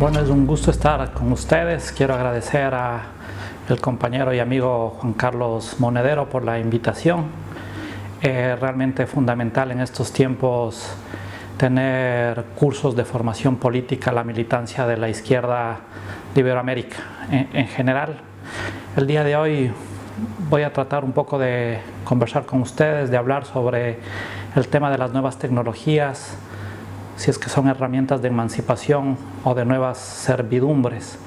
Bueno, es un gusto estar con ustedes. Quiero agradecer al compañero y amigo Juan Carlos Monedero por la invitación. Realmente fundamental en estos tiempos tener cursos de formación política, la militancia de la izquierda de Iberoamérica en general. El día de hoy voy a tratar un poco de conversar con ustedes, de hablar sobre el tema de las nuevas tecnologías, si es que son herramientas de emancipación o de nuevas servidumbres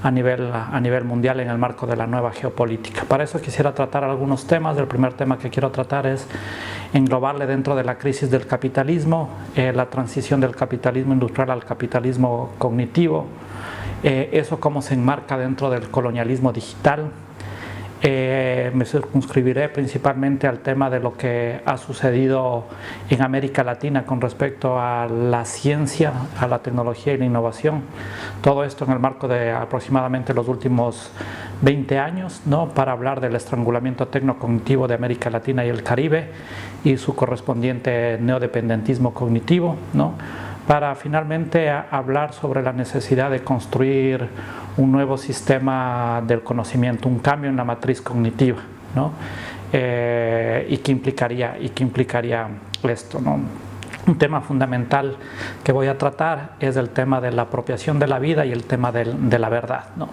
a nivel mundial en el marco de la nueva geopolítica. Para eso quisiera tratar algunos temas. El primer tema que quiero tratar es englobarle dentro de la crisis del capitalismo, la transición del capitalismo industrial al capitalismo cognitivo, eso cómo se enmarca dentro del colonialismo digital. Me circunscribiré principalmente al tema de lo que ha sucedido en América Latina con respecto a la ciencia, a la tecnología y la innovación. Todo esto en el marco de aproximadamente los últimos 20 años, ¿no? Para hablar del estrangulamiento tecnocognitivo de América Latina y el Caribe y su correspondiente neodependentismo cognitivo, ¿no? Para finalmente hablar sobre la necesidad de construir un nuevo sistema del conocimiento, un cambio en la matriz cognitiva, ¿no? Y qué implicaría esto, ¿no? Un tema fundamental que voy a tratar es el tema de la apropiación de la vida y el tema de la verdad, ¿no?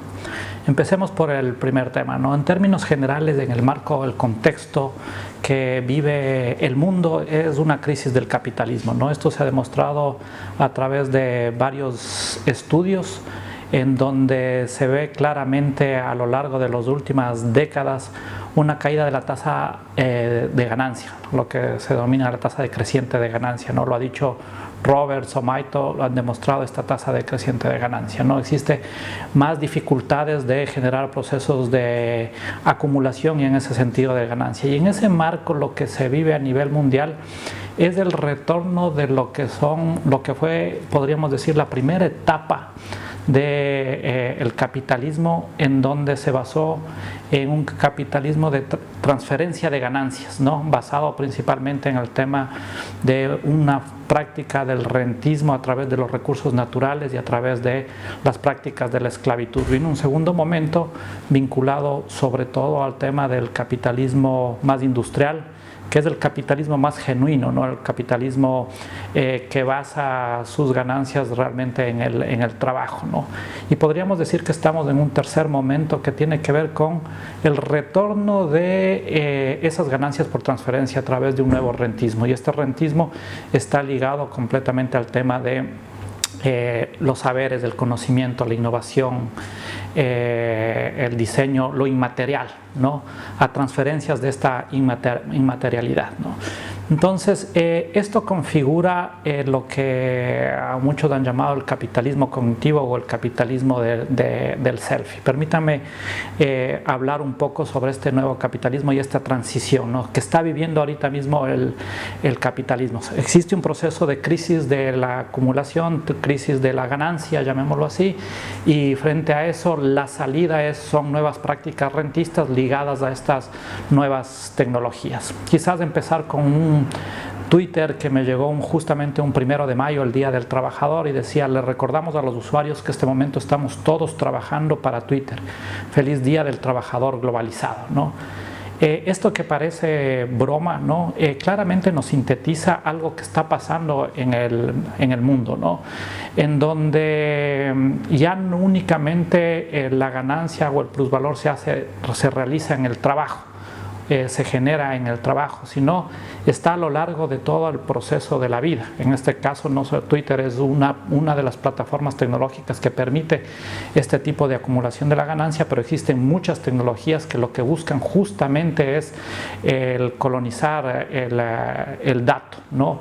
Empecemos por el primer tema, ¿no? En términos generales, en el marco, el contexto que vive el mundo es una crisis del capitalismo, ¿no? Esto se ha demostrado a través de varios estudios en donde se ve claramente a lo largo de las últimas décadas una caída de la tasa de ganancia, lo que se denomina la tasa decreciente de ganancia, ¿no? Lo ha dicho Roberts o Maito, lo han demostrado esta tasa decreciente de ganancia, ¿no? Existe más dificultades de generar procesos de acumulación y en ese sentido de ganancia. Y en ese marco lo que se vive a nivel mundial es el retorno de lo que fue, podríamos decir, la primera etapa del capitalismo, en donde se basó en un capitalismo de transferencia de ganancias, ¿no? Basado principalmente en el tema de una práctica del rentismo a través de los recursos naturales y a través de las prácticas de la esclavitud. Y en un segundo momento vinculado sobre todo al tema del capitalismo más industrial, que es el capitalismo más genuino, ¿no? El capitalismo que basa sus ganancias realmente en el trabajo, ¿no? Y podríamos decir que estamos en un tercer momento que tiene que ver con el retorno de esas ganancias por transferencia a través de un nuevo rentismo, y este rentismo está ligado completamente al tema de los saberes, el conocimiento, la innovación, el diseño, lo inmaterial, ¿no? A transferencias de esta inmaterialidad, ¿no? Entonces, esto configura lo que a muchos han llamado el capitalismo cognitivo o el capitalismo del selfie. Permítanme hablar un poco sobre este nuevo capitalismo y esta transición, ¿no? Que está viviendo ahorita mismo el capitalismo. Existe un proceso de crisis de la acumulación, crisis de la ganancia, llamémoslo así, y frente a eso la salida son nuevas prácticas rentistas ligadas a estas nuevas tecnologías. Quizás empezar con un Twitter que me llegó justamente un 1 de mayo, el Día del Trabajador, y decía: le recordamos a los usuarios que en este momento estamos todos trabajando para Twitter. Feliz Día del Trabajador globalizado, ¿no? Esto que parece broma, ¿no? Claramente nos sintetiza algo que está pasando en el mundo, ¿no? En donde ya no únicamente la ganancia o el plusvalor se realiza en el trabajo, se genera en el trabajo, sino está a lo largo de todo el proceso de la vida. En este caso, no solo Twitter es una de las plataformas tecnológicas que permite este tipo de acumulación de la ganancia, pero existen muchas tecnologías que lo que buscan justamente es el colonizar el dato, ¿no?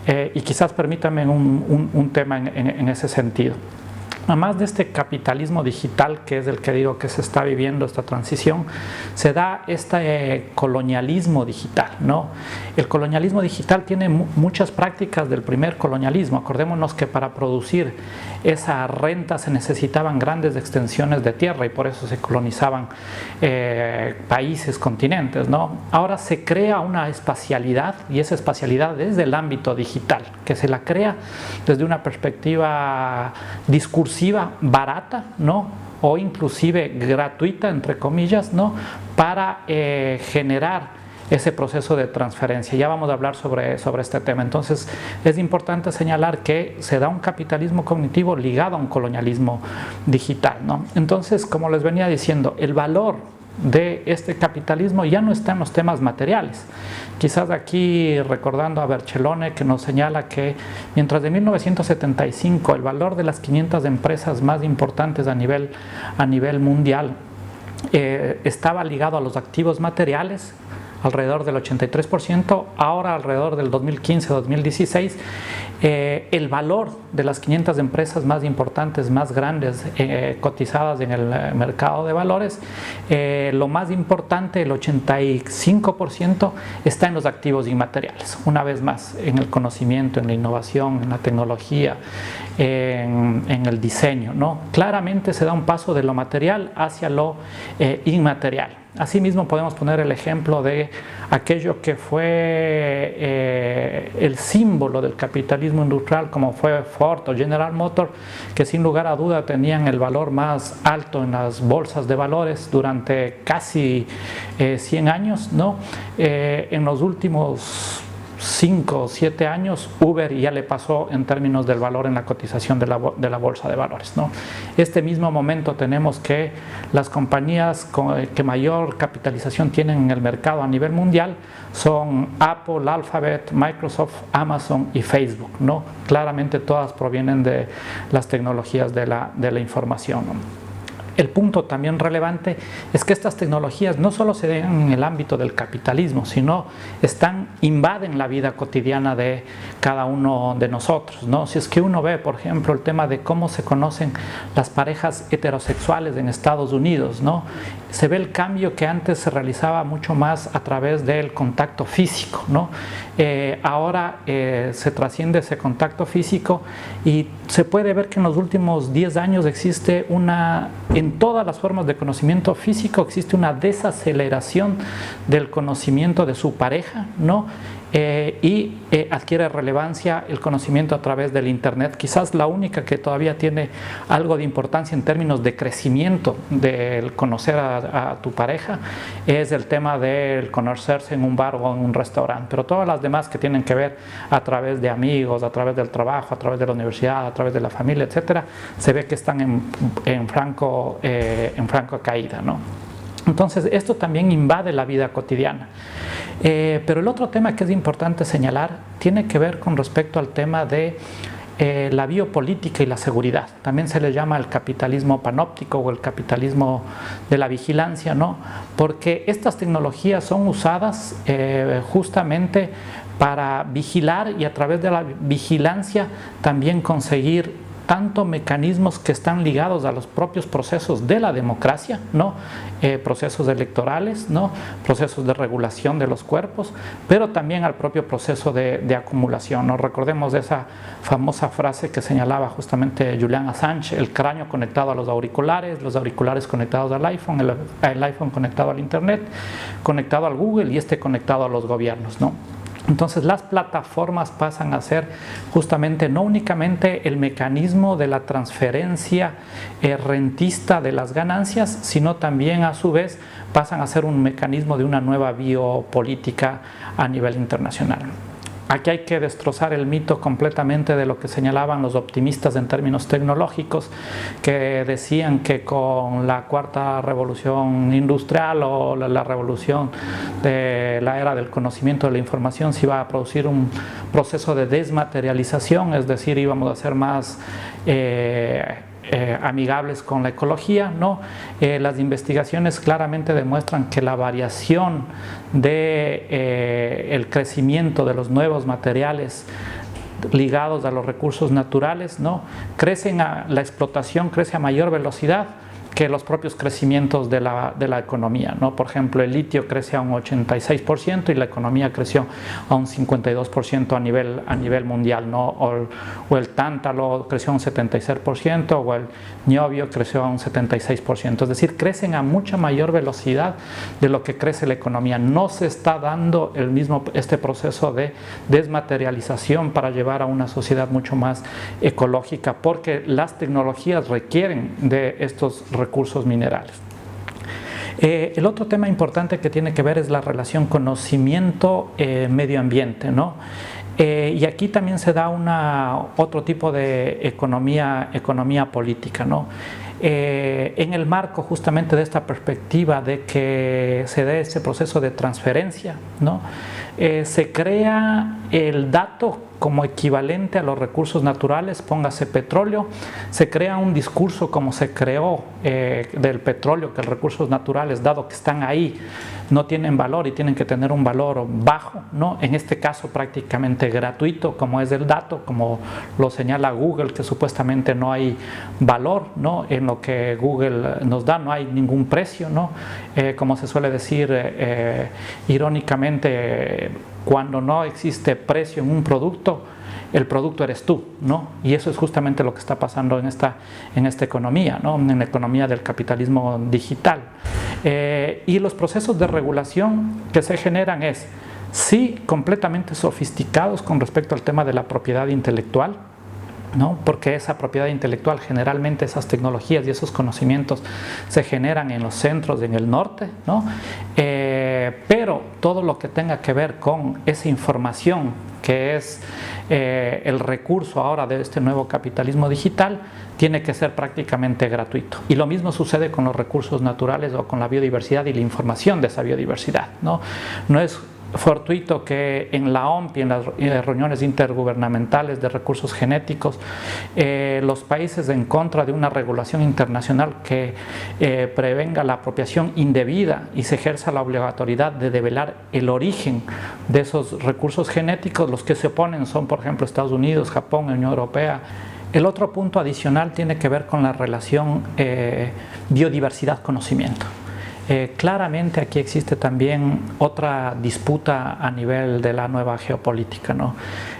Y quizás permítanme un tema en ese sentido. Además de este capitalismo digital, que es el que digo que se está viviendo esta transición, se da este colonialismo digital, ¿no? El colonialismo digital tiene muchas prácticas del primer colonialismo. Acordémonos que para producir esa renta se necesitaban grandes extensiones de tierra y por eso se colonizaban países, continentes, ¿no? Ahora se crea una espacialidad, y esa espacialidad es del ámbito digital, que se la crea desde una perspectiva discursiva exclusiva, barata, ¿no? O inclusive gratuita, entre comillas, ¿no? Para generar ese proceso de transferencia. Ya vamos a hablar sobre este tema. Entonces, es importante señalar que se da un capitalismo cognitivo ligado a un colonialismo digital, ¿no? Entonces, como les venía diciendo, el valor de este capitalismo ya no está en los temas materiales. Quizás aquí recordando a Bercellone, que nos señala que mientras de 1975 el valor de las 500 empresas más importantes a nivel mundial estaba ligado a los activos materiales, alrededor del 83%, ahora alrededor del 2015-2016, el valor de las 500 empresas más importantes, más grandes, cotizadas en el mercado de valores, lo más importante, el 85%, está en los activos inmateriales. Una vez más, en el conocimiento, en la innovación, en la tecnología, en el diseño, ¿no? Claramente se da un paso de lo material hacia lo inmaterial. Asimismo podemos poner el ejemplo de aquello que fue el símbolo del capitalismo industrial, como fue Ford o General Motors, que sin lugar a duda tenían el valor más alto en las bolsas de valores durante casi 100 años, ¿no? En los últimos 5 o 7 años, Uber ya le pasó en términos del valor en la cotización de la bolsa de valores, ¿no? Este mismo momento tenemos que las compañías que mayor capitalización tienen en el mercado a nivel mundial son Apple, Alphabet, Microsoft, Amazon y Facebook, ¿no? Claramente todas provienen de las tecnologías de la información, ¿no? El punto también relevante es que estas tecnologías no solo se dan en el ámbito del capitalismo, sino invaden la vida cotidiana de cada uno de nosotros, ¿no? Si es que uno ve, por ejemplo, el tema de cómo se conocen las parejas heterosexuales en Estados Unidos, ¿no? Se ve el cambio que antes se realizaba mucho más a través del contacto físico, ¿no? Ahora se trasciende ese contacto físico y se puede ver que en los últimos 10 años existe en todas las formas de conocimiento físico existe una desaceleración del conocimiento de su pareja, ¿no? Y adquiere relevancia el conocimiento a través del Internet. Quizás la única que todavía tiene algo de importancia en términos de crecimiento del conocer a tu pareja es el tema del conocerse en un bar o en un restaurante, pero todas las demás que tienen que ver a través de amigos, a través del trabajo, a través de la universidad, a través de la familia, etcétera, se ve que están en franco caída, ¿no? Entonces esto también invade la vida cotidiana. Pero el otro tema que es importante señalar tiene que ver con respecto al tema de la biopolítica y la seguridad. También se le llama el capitalismo panóptico o el capitalismo de la vigilancia, ¿no? Porque estas tecnologías son usadas justamente para vigilar y a través de la vigilancia también conseguir tanto mecanismos que están ligados a los propios procesos de la democracia, ¿no? Procesos electorales, ¿no? Procesos de regulación de los cuerpos, pero también al propio proceso de acumulación, ¿no? Recordemos esa famosa frase que señalaba justamente Julian Assange: el cráneo conectado a los auriculares conectados al iPhone, el iPhone conectado al Internet, conectado al Google y conectado a los gobiernos, ¿no? Entonces las plataformas pasan a ser justamente no únicamente el mecanismo de la transferencia rentista de las ganancias, sino también a su vez pasan a ser un mecanismo de una nueva biopolítica a nivel internacional. Aquí hay que destrozar el mito completamente de lo que señalaban los optimistas en términos tecnológicos, que decían que con la cuarta revolución industrial o la revolución de la era del conocimiento de la información se iba a producir un proceso de desmaterialización, es decir, íbamos a ser más amigables con la ecología, ¿no? Las investigaciones claramente demuestran que la variación el crecimiento de los nuevos materiales ligados a los recursos naturales, ¿no? La explotación crece a mayor velocidad, que los propios crecimientos de la economía, ¿no? Por ejemplo, el litio crece a un 86% y la economía creció a un 52% a nivel mundial, ¿no? O el tántalo creció a un 76% o el niobio creció a un 76%. Es decir, crecen a mucha mayor velocidad de lo que crece la economía. No se está dando este proceso de desmaterialización para llevar a una sociedad mucho más ecológica, porque las tecnologías requieren de estos recursos minerales. El otro tema importante que tiene que ver es la relación conocimiento-medio ambiente, ¿no? Y aquí también se da otro tipo de economía política, ¿no? En el marco justamente de esta perspectiva de que se dé ese proceso de transferencia, ¿no? Se crea el dato como equivalente a los recursos naturales, póngase petróleo, se crea un discurso como se creó del petróleo, que los recursos naturales, dado que están ahí, no tienen valor y tienen que tener un valor bajo, ¿no? En este caso prácticamente gratuito, como es el dato, como lo señala Google, que supuestamente no hay valor, ¿no? En lo que Google nos da, no hay ningún precio, ¿no? Como se suele decir irónicamente, cuando no existe precio en un producto, el producto eres tú, ¿no? Y eso es justamente lo que está pasando en esta economía, ¿no? En la economía del capitalismo digital. Y los procesos de regulación que se generan sí, completamente sofisticados con respecto al tema de la propiedad intelectual, ¿no? Porque esa propiedad intelectual, generalmente esas tecnologías y esos conocimientos se generan en los centros, en el norte, ¿no? Pero todo lo que tenga que ver con esa información, que es el recurso ahora de este nuevo capitalismo digital, tiene que ser prácticamente gratuito. Y lo mismo sucede con los recursos naturales o con la biodiversidad y la información de esa biodiversidad, ¿no? No es fortuito que en la OMP y en las reuniones intergubernamentales de recursos genéticos, los países en contra de una regulación internacional que prevenga la apropiación indebida y se ejerza la obligatoriedad de develar el origen de esos recursos genéticos, los que se oponen son, por ejemplo, Estados Unidos, Japón, Unión Europea. El otro punto adicional tiene que ver con la relación biodiversidad-conocimiento. Claramente aquí existe también otra disputa a nivel de la nueva geopolítica, ¿no?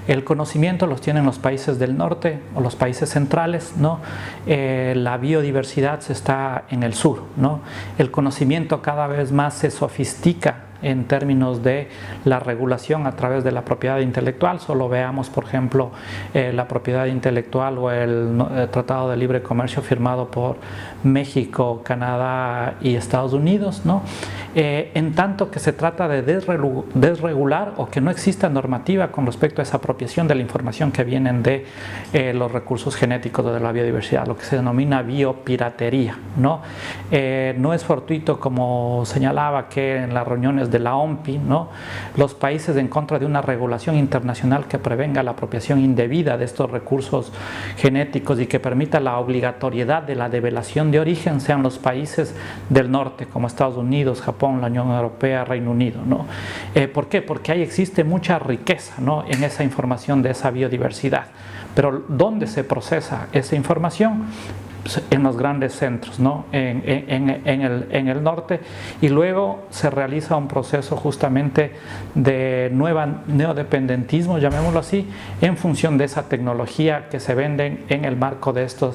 El conocimiento los tienen los países del norte o los países centrales, ¿no? La biodiversidad está en el sur, ¿no? El conocimiento cada vez más se sofistica en términos de la regulación a través de la propiedad intelectual. Solo veamos, por ejemplo, la propiedad intelectual o el Tratado de Libre Comercio firmado por México, Canadá y Estados Unidos, ¿no? En tanto que se trata de desregular o que no exista normativa con respecto a esa apropiación de la información que vienen de los recursos genéticos o de la biodiversidad, lo que se denomina biopiratería, ¿no? No es fortuito, como señalaba, que en las reuniones de la OMPI, ¿no? Los países en contra de una regulación internacional que prevenga la apropiación indebida de estos recursos genéticos y que permita la obligatoriedad de la develación de origen sean los países del norte, como Estados Unidos, Japón, la Unión Europea, Reino Unido, ¿no? ¿Por qué? Porque ahí existe mucha riqueza, ¿no? En esa información de esa biodiversidad. Pero ¿dónde se procesa esa información? En los grandes centros, ¿no? en el norte, y luego se realiza un proceso justamente de neodependentismo, llamémoslo así, en función de esa tecnología que se venden en el marco de esta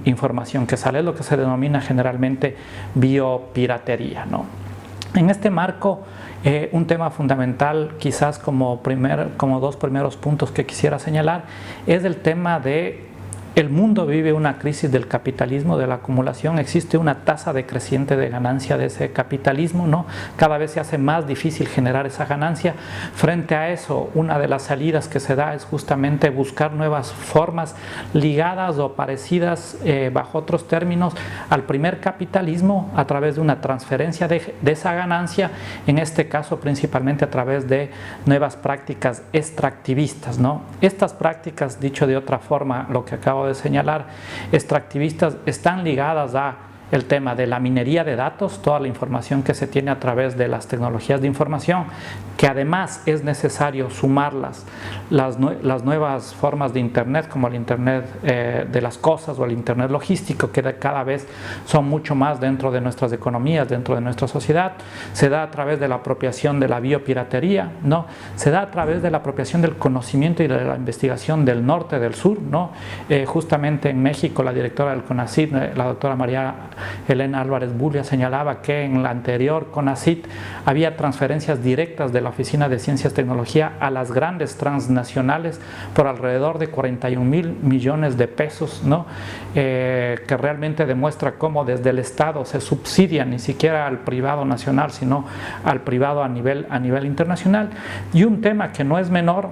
información que sale, lo que se denomina generalmente biopiratería, ¿no? En este marco, un tema fundamental, quizás como dos primeros puntos que quisiera señalar, es el tema de el mundo vive una crisis del capitalismo, de la acumulación. Existe una tasa decreciente de ganancia de ese capitalismo, ¿no? Cada vez se hace más difícil generar esa ganancia. Frente a eso, una de las salidas que se da es justamente buscar nuevas formas ligadas o parecidas, bajo otros términos, al primer capitalismo a través de una transferencia de esa ganancia, en este caso principalmente a través de nuevas prácticas extractivistas, ¿no? Estas prácticas, dicho de otra forma, lo que acabo de señalar, extractivistas, están ligadas a el tema de la minería de datos, toda la información que se tiene a través de las tecnologías de información, que además es necesario sumarlas las nuevas formas de Internet, como el Internet de las cosas o el Internet logístico, que cada vez son mucho más dentro de nuestras economías, dentro de nuestra sociedad. Se da a través de la apropiación de la biopiratería, ¿no? Se da a través de la apropiación del conocimiento y de la investigación del norte, del sur, ¿no? Justamente en México, la directora del CONACYT, la doctora María Elena Álvarez Bulia, señalaba que en la anterior CONACYT había transferencias directas de la Oficina de Ciencias y Tecnología a las grandes transnacionales por alrededor de 41.000 millones de pesos, ¿no? Que realmente demuestra cómo desde el Estado se subsidia ni siquiera al privado nacional, sino al privado a nivel internacional. Y un tema que no es menor,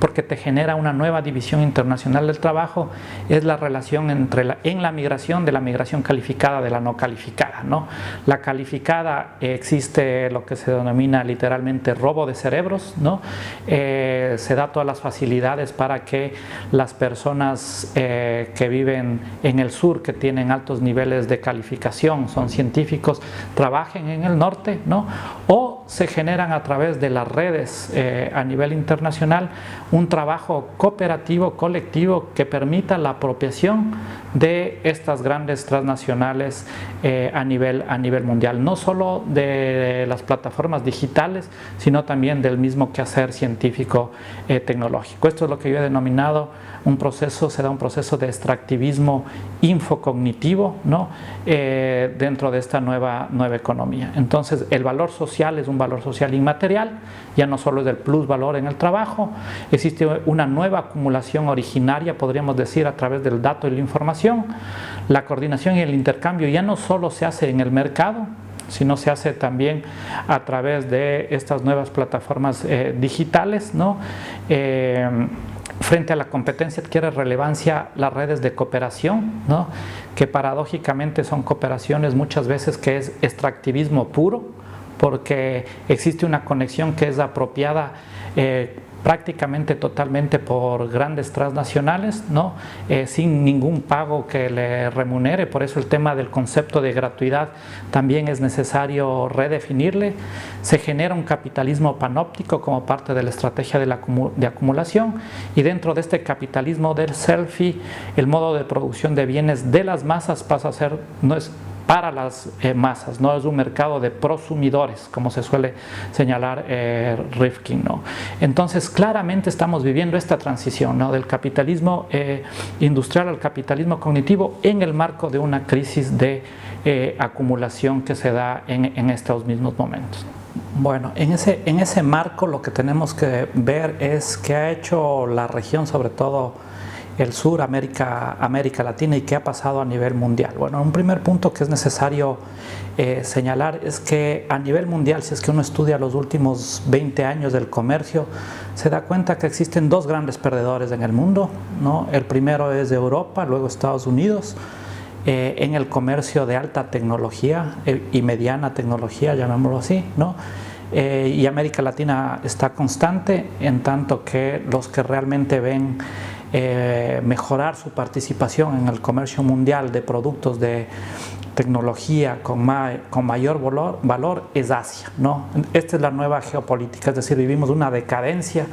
porque te genera una nueva división internacional del trabajo, es la relación en la migración, de la migración calificada de la no calificada, ¿no? La calificada, existe lo que se denomina literalmente robo de cerebros, ¿no? Se da todas las facilidades para que las personas que viven en el sur, que tienen altos niveles de calificación, son científicos, trabajen en el norte, ¿no? O se generan a través de las redes a nivel internacional un trabajo cooperativo, colectivo, que permita la apropiación de estas grandes transnacionales a nivel mundial, no solo de las plataformas digitales, sino también del mismo quehacer científico tecnológico. Esto es lo que yo he denominado se da un proceso de extractivismo infocognitivo, ¿no? Dentro de esta nueva economía. Entonces, el valor social es un valor social inmaterial, ya no solo es del plusvalor en el trabajo, existe una nueva acumulación originaria, podríamos decir, a través del dato y la información. La coordinación y el intercambio ya no solo se hace en el mercado, sino se hace también a través de estas nuevas plataformas digitales, ¿no? Frente a la competencia adquiere relevancia las redes de cooperación, ¿no? Que paradójicamente son cooperaciones muchas veces que es extractivismo puro, porque existe una conexión que es apropiada prácticamente totalmente por grandes transnacionales, ¿no? Sin ningún pago que le remunere. Por eso el tema del concepto de gratuidad también es necesario redefinirle. Se genera un capitalismo panóptico como parte de la estrategia de acumulación, y dentro de este capitalismo del selfie, el modo de producción de bienes de las masas pasa a ser, no es para las masas, no es un mercado de prosumidores, como se suele señalar Rifkin, ¿no? Entonces, claramente estamos viviendo esta transición, ¿no? Del capitalismo industrial al capitalismo cognitivo en el marco de una crisis de acumulación que se da en estos mismos momentos. Bueno, en ese marco lo que tenemos que ver es qué ha hecho la región, sobre todo el sur, América Latina, y qué ha pasado a nivel mundial. Bueno, un primer punto que es necesario señalar es que a nivel mundial, si es que uno estudia los últimos 20 años del comercio, se da cuenta que existen dos grandes perdedores en el mundo, ¿no? El primero es Europa, luego Estados Unidos, en el comercio de alta tecnología y mediana tecnología, llamémoslo así, ¿no? Y América Latina está constante, en tanto que los que realmente ven mejorar su participación en el comercio mundial de productos de tecnología con mayor valor es Asia, ¿no? Esta es la nueva geopolítica, es decir, vivimos una decadencia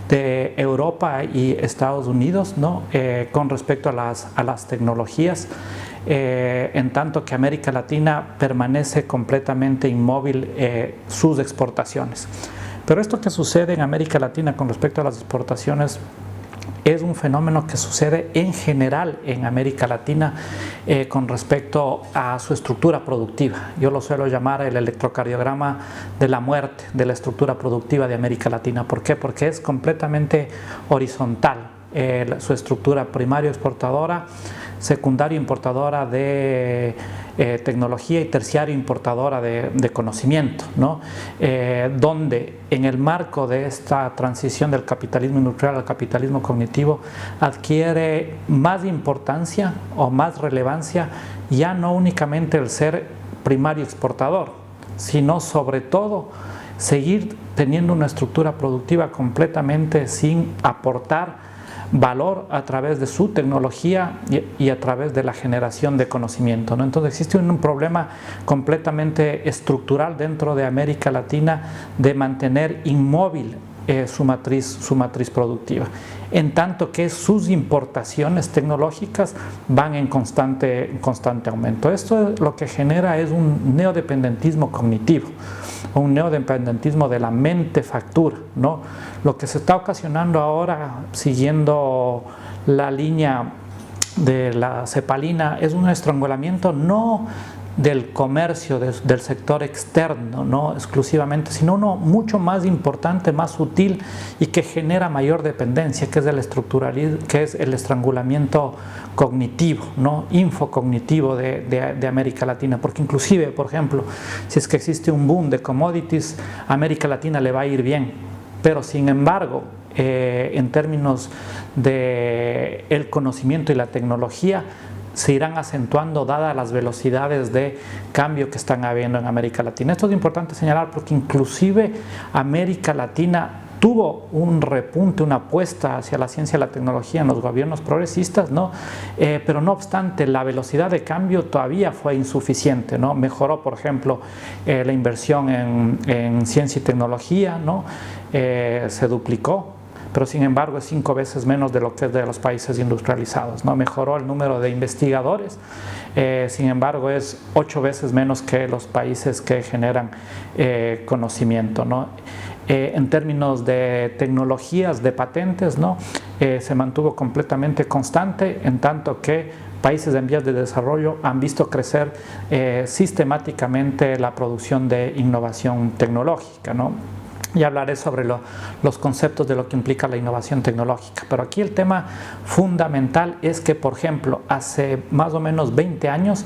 de Europa y Estados Unidos, ¿no? Con respecto a las tecnologías, en tanto que América Latina permanece completamente inmóvil sus exportaciones. Pero esto que sucede en América Latina con respecto a las exportaciones es un fenómeno que sucede en general en América Latina con respecto a su estructura productiva. Yo lo suelo llamar el electrocardiograma de la muerte de la estructura productiva de América Latina. ¿Por qué? Porque es completamente horizontal su estructura: primario exportadora, secundario importadora de tecnología y terciario importadora de conocimiento, ¿no? Donde en el marco de esta transición del capitalismo industrial al capitalismo cognitivo adquiere más importancia o más relevancia ya no únicamente el ser primario exportador, sino sobre todo seguir teniendo una estructura productiva completamente sin aportar valor a través de su tecnología y a través de la generación de conocimiento, ¿no? Entonces existe un problema completamente estructural dentro de América Latina de mantener inmóvil su matriz productiva, en tanto que sus importaciones tecnológicas van en constante aumento. Esto lo que genera es un neodependentismo cognitivo, un neodependentismo de la mente factura, ¿no? Lo que se está ocasionando ahora, siguiendo la línea de la cepalina, es un estrangulamiento no del comercio, del sector externo, no exclusivamente, sino uno mucho más importante, más sutil y que genera mayor dependencia, que es el estructuralismo, que es el estrangulamiento cognitivo, ¿no? Infocognitivo de América Latina, porque inclusive, por ejemplo, si es que existe un boom de commodities, a América Latina le va a ir bien, pero sin embargo, en términos de el conocimiento y la tecnología, se irán acentuando dadas las velocidades de cambio que están habiendo en América Latina. Esto es importante señalar porque inclusive América Latina tuvo un repunte, una apuesta hacia la ciencia y la tecnología en los gobiernos progresistas, ¿no? Pero no obstante, la velocidad de cambio todavía fue insuficiente, ¿no? Mejoró, por ejemplo, la inversión en ciencia y tecnología, ¿no? Se duplicó, pero sin embargo es 5 veces menos de lo que es de los países industrializados, ¿no? Mejoró el número de investigadores, sin embargo es 8 veces menos que los países que generan conocimiento, ¿no? En términos de tecnologías, de patentes, ¿no? Se mantuvo completamente constante, en tanto que países en vías de desarrollo han visto crecer sistemáticamente la producción de innovación tecnológica, ¿no? Y hablaré sobre los conceptos de lo que implica la innovación tecnológica. Pero aquí el tema fundamental es que, por ejemplo, hace más o menos 20 años,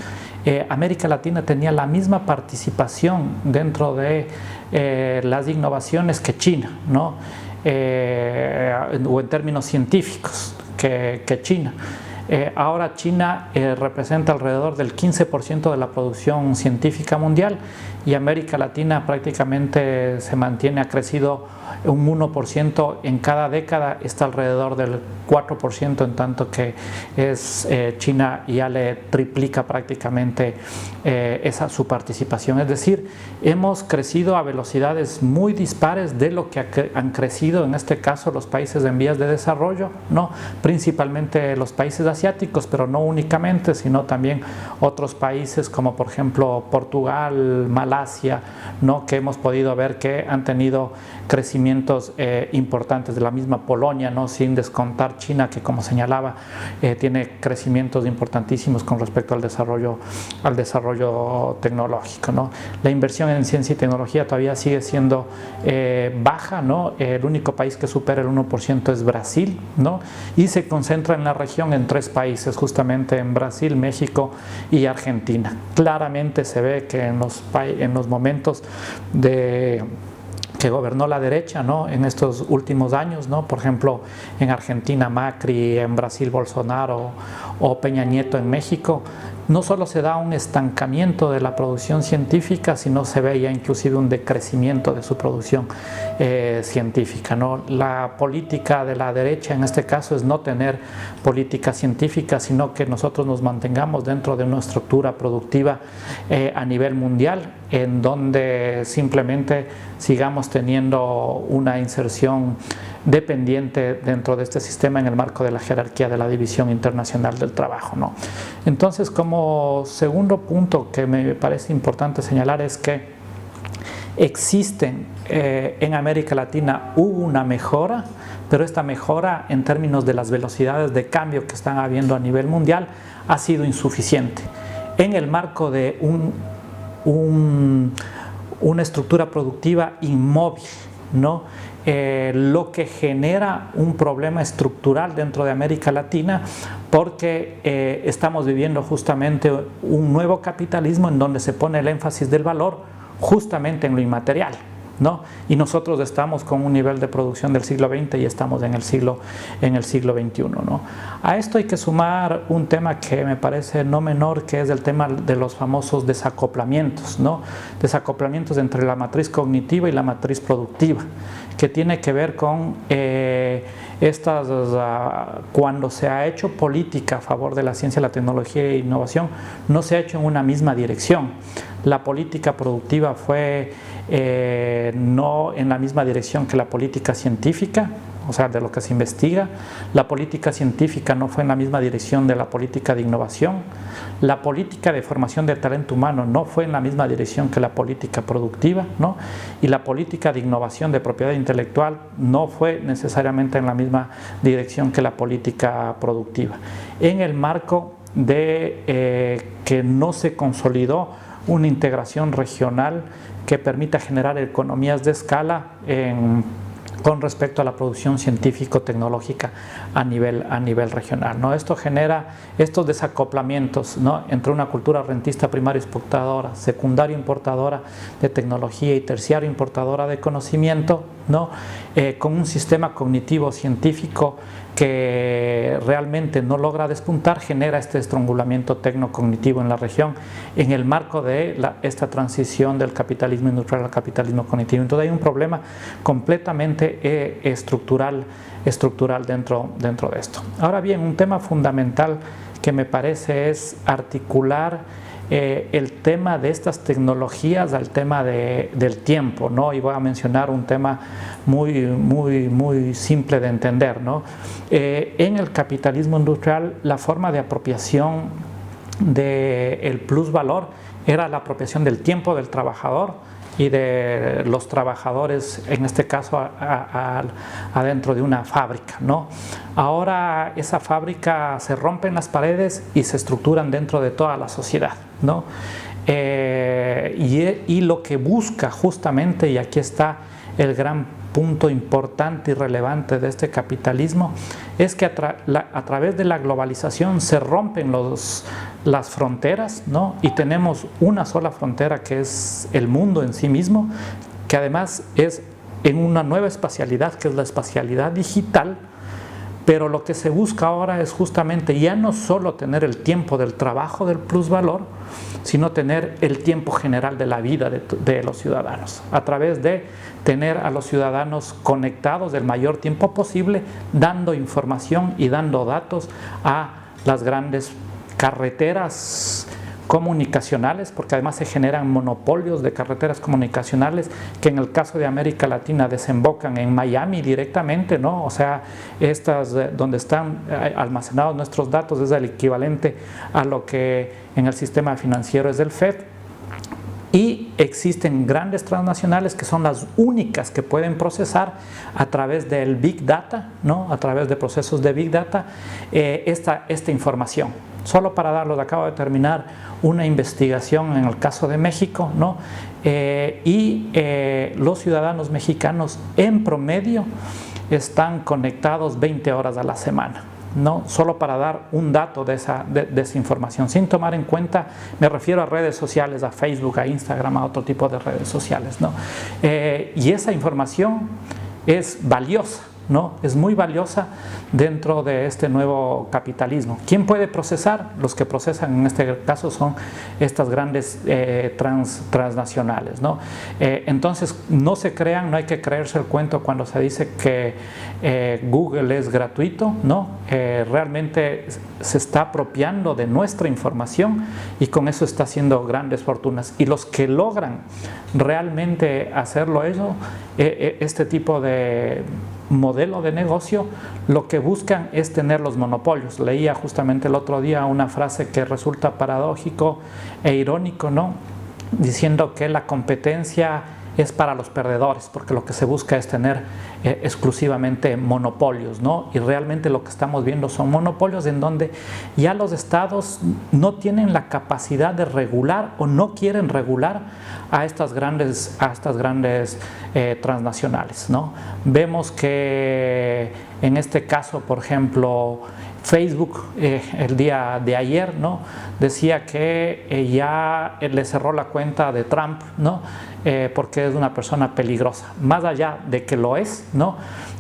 América Latina tenía la misma participación dentro de las innovaciones que China, ¿no? O en términos científicos que China. Ahora China representa alrededor del 15% de la producción científica mundial y América Latina prácticamente se mantiene, ha crecido un 1% en cada década, está alrededor del 4%, en tanto que China ya le triplica prácticamente su participación. Es decir, hemos crecido a velocidades muy dispares de lo que han crecido en este caso los países en vías de desarrollo, ¿no? Principalmente los países asiáticos, pero no únicamente, sino también otros países como por ejemplo Portugal, Malasia, ¿no? Que hemos podido ver que han tenido crecimientos importantes, de la misma Polonia, ¿no? Sin descontar China, que como señalaba tiene crecimientos importantísimos con respecto al desarrollo tecnológico, ¿no? La inversión en ciencia y tecnología todavía sigue siendo baja, ¿no? El único país que supera el 1% es Brasil, ¿no? Y se concentra en la región en 3 países, justamente en Brasil, México y Argentina. Claramente se ve que en los momentos que gobernó la derecha, ¿no? En estos últimos años, ¿no? Por ejemplo, en Argentina Macri, en Brasil Bolsonaro o Peña Nieto en México, no solo se da un estancamiento de la producción científica, sino se ve ya inclusive un decrecimiento de su producción científica, ¿no? La política de la derecha en este caso es no tener política científica, sino que nosotros nos mantengamos dentro de una estructura productiva a nivel mundial, en donde simplemente sigamos teniendo una inserción dependiente dentro de este sistema en el marco de la jerarquía de la División Internacional del Trabajo, ¿no? Entonces, como segundo punto que me parece importante señalar es que existen en América Latina, hubo una mejora, pero esta mejora en términos de las velocidades de cambio que están habiendo a nivel mundial ha sido insuficiente. En el marco de una estructura productiva inmóvil, ¿no? Lo que genera un problema estructural dentro de América Latina, porque estamos viviendo justamente un nuevo capitalismo en donde se pone el énfasis del valor justamente en lo inmaterial, ¿no? Y nosotros estamos con un nivel de producción del siglo XX y estamos en el siglo XXI, ¿no? A esto hay que sumar un tema que me parece no menor, que es el tema de los famosos desacoplamientos, ¿no? Desacoplamientos entre la matriz cognitiva y la matriz productiva, que tiene que ver con Cuando se ha hecho política a favor de la ciencia, la tecnología e innovación, no se ha hecho en una misma dirección. La política productiva fue no en la misma dirección que la política científica, o sea, de lo que se investiga. La política científica no fue en la misma dirección de la política de innovación. La política de formación de talento humano no fue en la misma dirección que la política productiva, ¿no? Y la política de innovación de propiedad intelectual no fue necesariamente en la misma dirección que la política productiva. En el marco de que no se consolidó una integración regional que permita generar economías de escala con respecto a la producción científico-tecnológica a nivel regional, ¿no? Esto genera estos desacoplamientos, ¿no?, entre una cultura rentista primaria exportadora, secundaria importadora de tecnología y terciaria importadora de conocimiento, ¿no?, con un sistema cognitivo científico que realmente no logra despuntar, genera este estrangulamiento tecnocognitivo en la región en el marco de esta transición del capitalismo industrial al capitalismo cognitivo. Entonces hay un problema completamente estructural dentro de esto. Ahora bien, un tema fundamental que me parece es articular el tema de estas tecnologías al tema del tiempo, ¿no? Y voy a mencionar un tema muy simple de entender, ¿no? En el capitalismo industrial, la forma de apropiación del plusvalor era la apropiación del tiempo del trabajador y de los trabajadores, en este caso adentro de una fábrica, ¿no? Ahora esa fábrica se rompen las paredes y se estructuran dentro de toda la sociedad, ¿no? Y lo que busca justamente, y aquí está el gran punto importante y relevante de este capitalismo, es que a través de la globalización se rompen las fronteras, ¿no? Y tenemos una sola frontera, que es el mundo en sí mismo, que además es en una nueva espacialidad, que es la espacialidad digital. Pero lo que se busca ahora es justamente ya no solo tener el tiempo del trabajo del plusvalor, sino tener el tiempo general de la vida de los ciudadanos, a través de tener a los ciudadanos conectados el mayor tiempo posible, dando información y dando datos a las grandes carreteras comunicacionales, porque además se generan monopolios de carreteras comunicacionales que en el caso de América Latina desembocan en Miami directamente, ¿no? O sea, estas donde están almacenados nuestros datos es el equivalente a lo que en el sistema financiero es el FED. Y existen grandes transnacionales que son las únicas que pueden procesar a través del Big Data, ¿no?, a través de procesos de Big Data, esta información. Solo para darlos, acabo de terminar una investigación en el caso de México, ¿no? Los ciudadanos mexicanos en promedio están conectados 20 horas a la semana, ¿no? Solo para dar un dato de esa información, sin tomar en cuenta, me refiero a redes sociales, a Facebook, a Instagram, a otro tipo de redes sociales, ¿no? Y esa información es valiosa, ¿no? Es muy valiosa dentro de este nuevo capitalismo. ¿Quién puede procesar? Los que procesan en este caso son estas grandes transnacionales, ¿no? Entonces no se crean, no hay que creerse el cuento cuando se dice que Google es gratuito, ¿no? Realmente se está apropiando de nuestra información y con eso está haciendo grandes fortunas. Y los que logran realmente hacerlo este tipo de modelo de negocio, lo que buscan es tener los monopolios. Leía justamente el otro día una frase que resulta paradójico e irónico, ¿no?, diciendo que la competencia es para los perdedores, porque lo que se busca es tener exclusivamente monopolios, ¿no? Y realmente lo que estamos viendo son monopolios en donde ya los estados no tienen la capacidad de regular o no quieren regular a estas grandes transnacionales, ¿no? Vemos que en este caso, por ejemplo, Facebook el día de ayer, ¿no?, decía que ya le cerró la cuenta de Trump, ¿no?, porque es una persona peligrosa. Más allá de que lo es, ¿no?,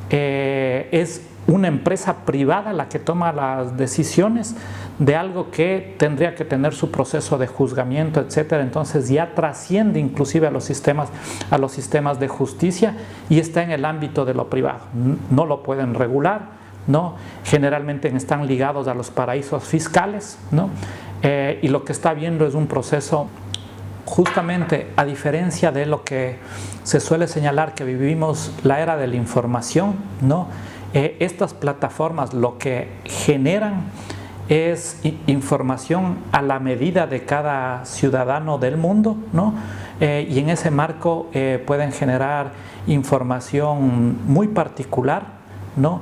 es una empresa privada la que toma las decisiones de algo que tendría que tener su proceso de juzgamiento, etcétera. Entonces ya trasciende inclusive a los sistemas de justicia y está en el ámbito de lo privado. No lo pueden regular, ¿no? Generalmente están ligados a los paraísos fiscales, ¿no? Y lo que está viendo es un proceso, justamente a diferencia de lo que se suele señalar que vivimos la era de la información, ¿no? Estas plataformas lo que generan es información a la medida de cada ciudadano del mundo, ¿no? Y en ese marco pueden generar información muy particular, ¿no?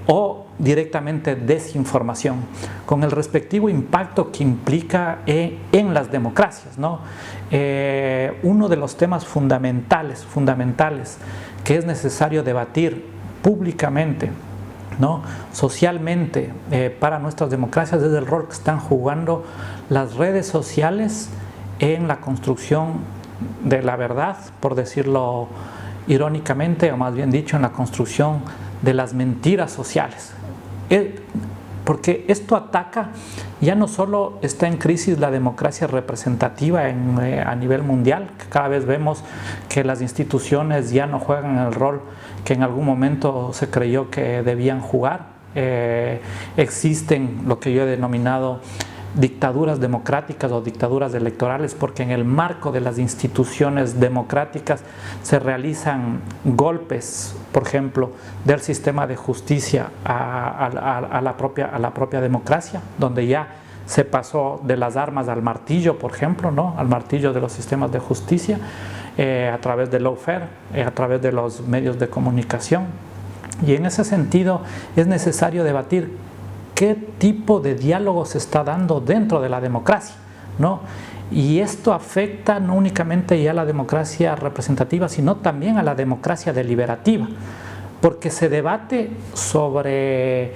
O directamente desinformación, con el respectivo impacto que implica en las democracias, ¿no? Uno de los temas fundamentales que es necesario debatir públicamente, ¿no? Socialmente, para nuestras democracias es el rol que están jugando las redes sociales en la construcción de la verdad, por decirlo irónicamente, o más bien dicho, en la construcción de las mentiras sociales. Porque esto ataca, ya no solo está en crisis la democracia representativa a nivel mundial, que cada vez vemos que las instituciones ya no juegan el rol que en algún momento se creyó que debían jugar. Existen lo que yo he denominado dictaduras democráticas o dictaduras electorales, porque en el marco de las instituciones democráticas se realizan golpes, por ejemplo, del sistema de justicia a la propia democracia, donde ya se pasó de las armas al martillo, por ejemplo, ¿no? Al martillo de los sistemas de justicia, a través del lawfare, a través de los medios de comunicación. Y en ese sentido es necesario debatir qué tipo de diálogo se está dando dentro de la democracia, ¿no? Y esto afecta no únicamente ya a la democracia representativa, sino también a la democracia deliberativa, porque se debate sobre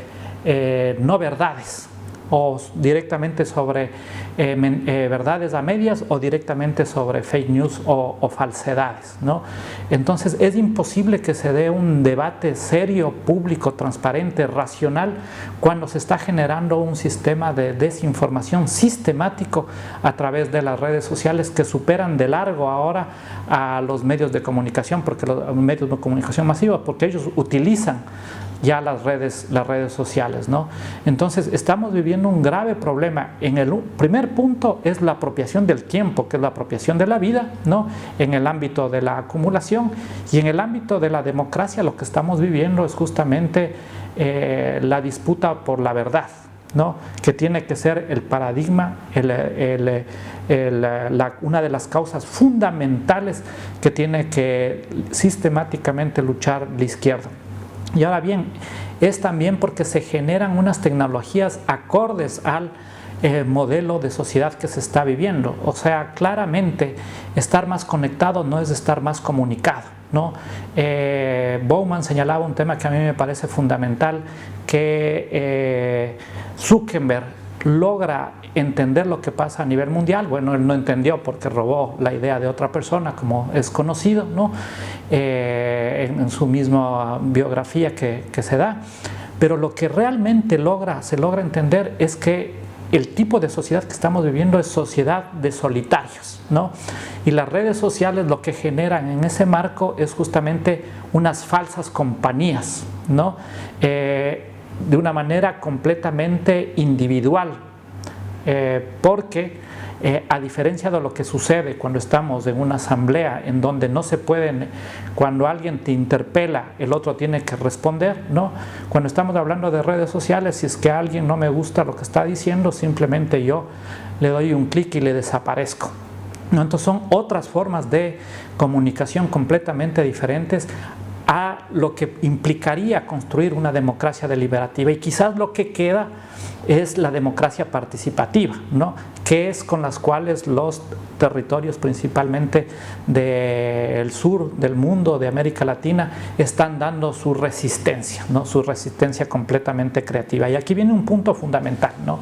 no verdades, o directamente sobre verdades a medias, o directamente sobre fake news o falsedades, ¿no? Entonces es imposible que se dé un debate serio, público, transparente, racional, cuando se está generando un sistema de desinformación sistemático a través de las redes sociales, que superan de largo ahora a los medios de comunicación, porque los medios de comunicación masiva, porque ellos utilizan ya las redes sociales, ¿no? Entonces estamos viviendo un grave problema. En el primer punto es la apropiación del tiempo, que es la apropiación de la vida, ¿no? En el ámbito de la acumulación, y en el ámbito de la democracia lo que estamos viviendo es justamente la disputa por la verdad, ¿no? Que tiene que ser el paradigma, una de las causas fundamentales que tiene que sistemáticamente luchar la izquierda. Y ahora bien, es también porque se generan unas tecnologías acordes al modelo de sociedad que se está viviendo. O sea, claramente estar más conectado no es estar más comunicado, ¿no? Bowman señalaba un tema que a mí me parece fundamental, que Zuckerberg logra entender lo que pasa a nivel mundial. Bueno, él no entendió porque robó la idea de otra persona, como es conocido, ¿no? En su misma biografía que se da. Pero lo que realmente se logra entender es que el tipo de sociedad que estamos viviendo es sociedad de solitarios, ¿no? Y las redes sociales lo que generan en ese marco es justamente unas falsas compañías, ¿no? De una manera completamente individual, porque a diferencia de lo que sucede cuando estamos en una asamblea en donde no se pueden, cuando alguien te interpela, el otro tiene que responder, ¿no? Cuando estamos hablando de redes sociales, si es que a alguien no me gusta lo que está diciendo, simplemente yo le doy un clic y le desaparezco, ¿no? Entonces son otras formas de comunicación completamente diferentes a lo que implicaría construir una democracia deliberativa, y quizás lo que queda es la democracia participativa, ¿no? Que es con las cuales los territorios principalmente del sur del mundo, de América Latina, están dando su resistencia, ¿no? Su resistencia completamente creativa. Y aquí viene un punto fundamental, ¿no?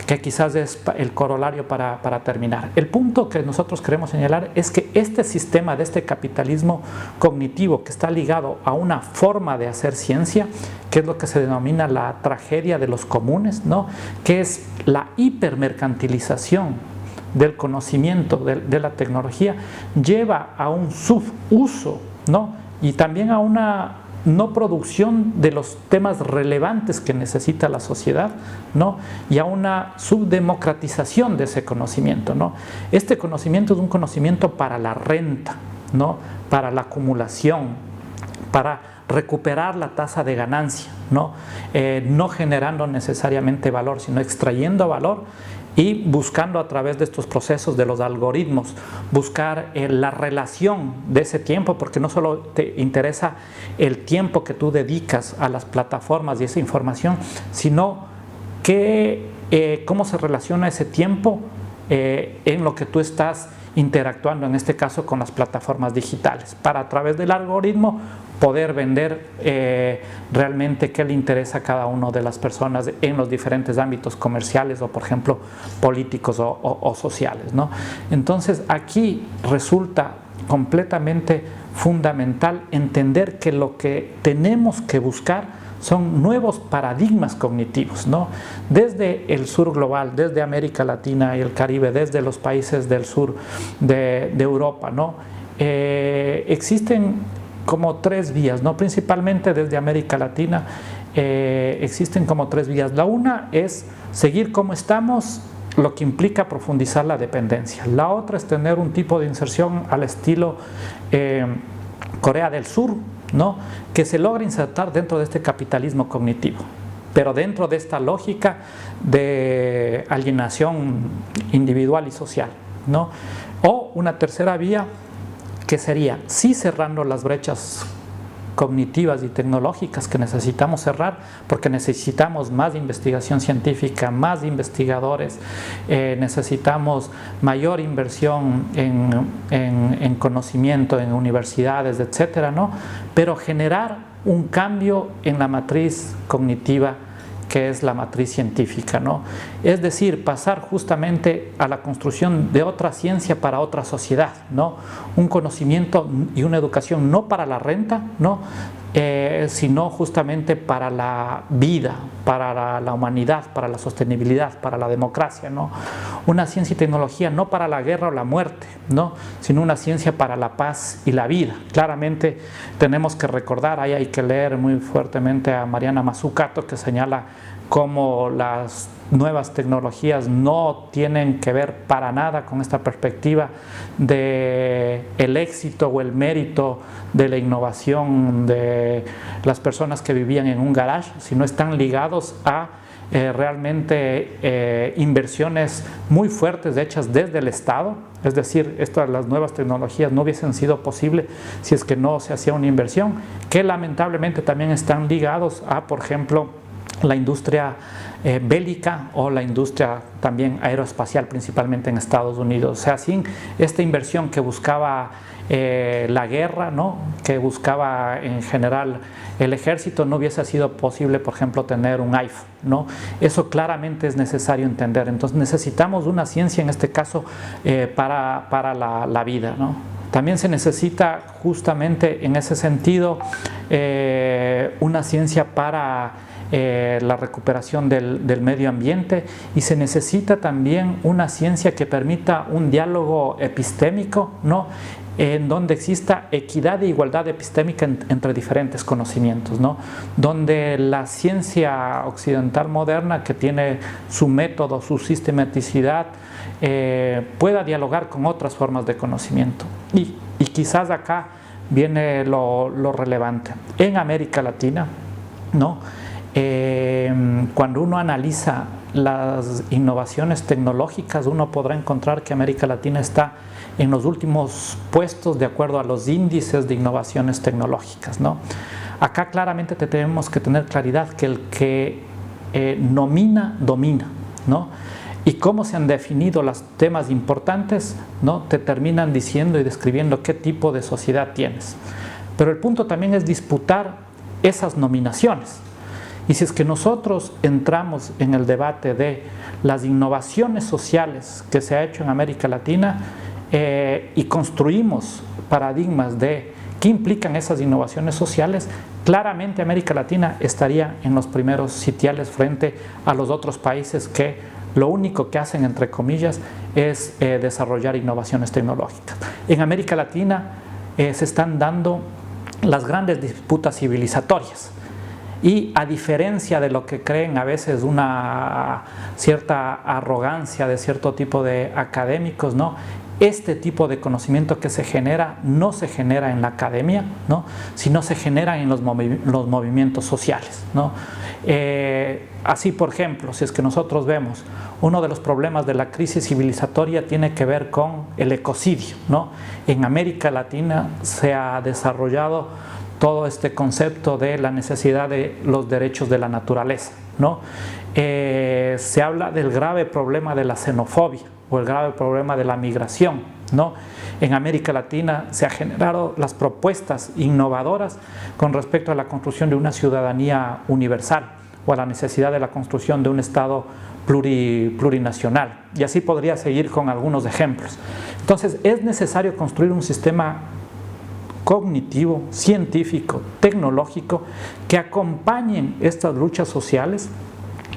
que quizás es el corolario para terminar. El punto que nosotros queremos señalar es que este sistema de este capitalismo cognitivo que está ligado a una forma de hacer ciencia, que es lo que se denomina la tragedia de los comunes, ¿no? Que es la hipermercantilización del conocimiento, de la tecnología, lleva a un subuso, ¿no? Y también a una no producción de los temas relevantes que necesita la sociedad, ¿no? Y a una subdemocratización de ese conocimiento, ¿no? Este conocimiento es un conocimiento para la renta, ¿no? Para la acumulación, para recuperar la tasa de ganancia, ¿no? No generando necesariamente valor, sino extrayendo valor y buscando a través de estos procesos de los algoritmos, buscar la relación de ese tiempo, porque no solo te interesa el tiempo que tú dedicas a las plataformas y esa información, sino cómo se relaciona ese tiempo en lo que tú estás interactuando, en este caso con las plataformas digitales, para a través del algoritmo poder vender realmente qué le interesa a cada una de las personas en los diferentes ámbitos comerciales o, por ejemplo, políticos o sociales, ¿no? Entonces, aquí resulta completamente fundamental entender que lo que tenemos que buscar son nuevos paradigmas cognitivos, ¿no? Desde el sur global, desde América Latina y el Caribe, desde los países del sur de Europa, ¿no? Existen como tres vías, ¿no? Principalmente desde América Latina existen como tres vías. La una es seguir como estamos, lo que implica profundizar la dependencia. La otra es tener un tipo de inserción al estilo Corea del Sur, ¿no? Que se logra insertar dentro de este capitalismo cognitivo, pero dentro de esta lógica de alienación individual y social, ¿no? O una tercera vía que sería sí cerrando las brechas cognitivas y tecnológicas que necesitamos cerrar, porque necesitamos más investigación científica, más investigadores, necesitamos mayor inversión en conocimiento, en universidades, etcétera, ¿no? Pero generar un cambio en la matriz cognitiva, que es la matriz científica, ¿no? Es decir, pasar justamente a la construcción de otra ciencia para otra sociedad, ¿no? Un conocimiento y una educación no para la renta, ¿no? Sino justamente para la vida, para la humanidad, para la sostenibilidad, para la democracia, ¿no? Una ciencia y tecnología no para la guerra o la muerte, ¿no? Sino una ciencia para la paz y la vida. Claramente tenemos que recordar, ahí hay que leer muy fuertemente a Mariana Mazzucato, que señala cómo las nuevas tecnologías no tienen que ver para nada con esta perspectiva de el éxito o el mérito de la innovación de las personas que vivían en un garage, sino están ligados a realmente inversiones muy fuertes hechas desde el Estado. Es decir, las nuevas tecnologías no hubiesen sido posibles si es que no se hacía una inversión, que lamentablemente también están ligados a, por ejemplo, la industria bélica o la industria también aeroespacial, principalmente en Estados Unidos. O sea, sin esta inversión que buscaba la guerra, ¿no? Que buscaba en general el ejército, no hubiese sido posible, por ejemplo, tener un iPhone, ¿no? Eso claramente es necesario entender. Entonces necesitamos una ciencia, en este caso, para la vida, ¿no? También se necesita justamente en ese sentido una ciencia para la recuperación del medio ambiente, y se necesita también una ciencia que permita un diálogo epistémico, ¿no? En donde exista equidad e igualdad epistémica entre diferentes conocimientos, ¿no? Donde la ciencia occidental moderna, que tiene su método, su sistematicidad, pueda dialogar con otras formas de conocimiento. Y quizás acá viene lo relevante. En América Latina, ¿no? Cuando uno analiza las innovaciones tecnológicas, uno podrá encontrar que América Latina está en los últimos puestos de acuerdo a los índices de innovaciones tecnológicas, ¿no? Acá claramente tenemos que tener claridad que el que nomina, domina, ¿no? Y cómo se han definido los temas importantes, ¿no? Te terminan diciendo y describiendo qué tipo de sociedad tienes. Pero el punto también es disputar esas nominaciones. Y si es que nosotros entramos en el debate de las innovaciones sociales que se ha hecho en América Latina y construimos paradigmas de qué implican esas innovaciones sociales, claramente América Latina estaría en los primeros sitiales frente a los otros países que lo único que hacen, entre comillas, es desarrollar innovaciones tecnológicas. En América Latina se están dando las grandes disputas civilizatorias. Y a diferencia de lo que creen a veces una cierta arrogancia de cierto tipo de académicos, ¿no? Este tipo de conocimiento que se genera no se genera en la academia, ¿no? Sino se genera en los movimientos sociales, ¿no? Así, por ejemplo, si es que nosotros vemos, uno de los problemas de la crisis civilizatoria tiene que ver con el ecocidio, ¿no? En América Latina se ha desarrollado todo este concepto de la necesidad de los derechos de la naturaleza, ¿no? Se habla del grave problema de la xenofobia o el grave problema de la migración, ¿no? En América Latina se han generado las propuestas innovadoras con respecto a la construcción de una ciudadanía universal o a la necesidad de la construcción de un Estado plurinacional. Y así podría seguir con algunos ejemplos. Entonces, es necesario construir un sistema cognitivo, científico, tecnológico, que acompañen estas luchas sociales,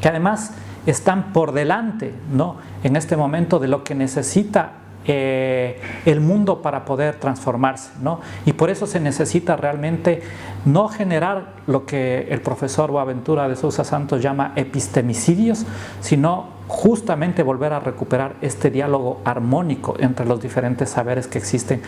que además están por delante, ¿no? En este momento de lo que necesita el mundo para poder transformarse, ¿no? Y por eso se necesita realmente no generar lo que el profesor Boaventura de Sousa Santos llama epistemicidios, sino justamente volver a recuperar este diálogo armónico entre los diferentes saberes que existen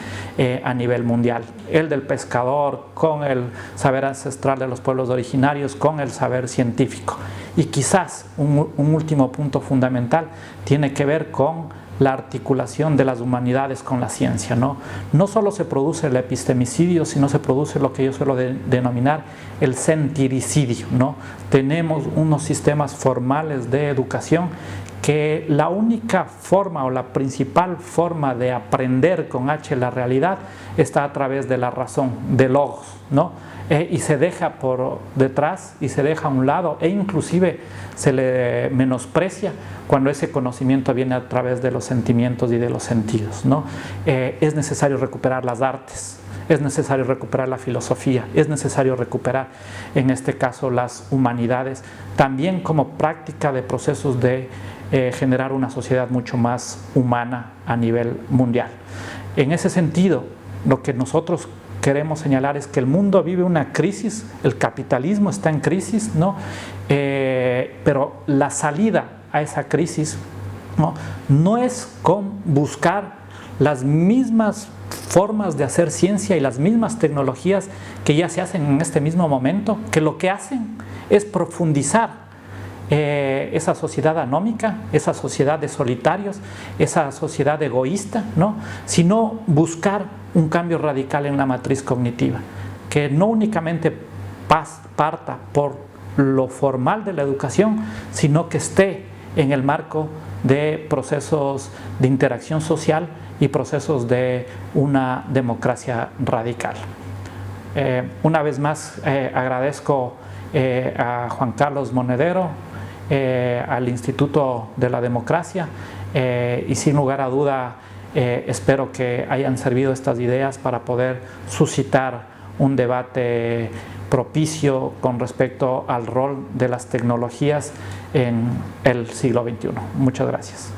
a nivel mundial. El del pescador con el saber ancestral de los pueblos originarios, con el saber científico. Y quizás un último punto fundamental tiene que ver con la articulación de las humanidades con la ciencia, ¿no? No solo se produce el epistemicidio, sino se produce lo que yo suelo denominar el sentiricidio, ¿no? Tenemos unos sistemas formales de educación que la única forma o la principal forma de aprender con H la realidad está a través de la razón, de logos, ¿no? Y se deja por detrás y se deja a un lado e inclusive se le menosprecia cuando ese conocimiento viene a través de los sentimientos y de los sentidos, ¿no? Es necesario recuperar las artes, es necesario recuperar la filosofía, es necesario recuperar en este caso las humanidades, también como práctica de procesos de generar una sociedad mucho más humana a nivel mundial. En ese sentido, lo que nosotros queremos señalar es que el mundo vive una crisis, el capitalismo está en crisis, ¿no? Pero la salida a esa crisis, no es con buscar las mismas formas de hacer ciencia y las mismas tecnologías que ya se hacen en este mismo momento, que lo que hacen es profundizar esa sociedad anómica, esa sociedad de solitarios, esa sociedad egoísta, ¿no? Sino buscar un cambio radical en la matriz cognitiva, que no únicamente parta por lo formal de la educación, sino que esté en el marco de procesos de interacción social y procesos de una democracia radical. Una vez más agradezco a Juan Carlos Monedero, al Instituto de la Democracia y sin lugar a duda espero que hayan servido estas ideas para poder suscitar un debate propicio con respecto al rol de las tecnologías en el siglo XXI. Muchas gracias.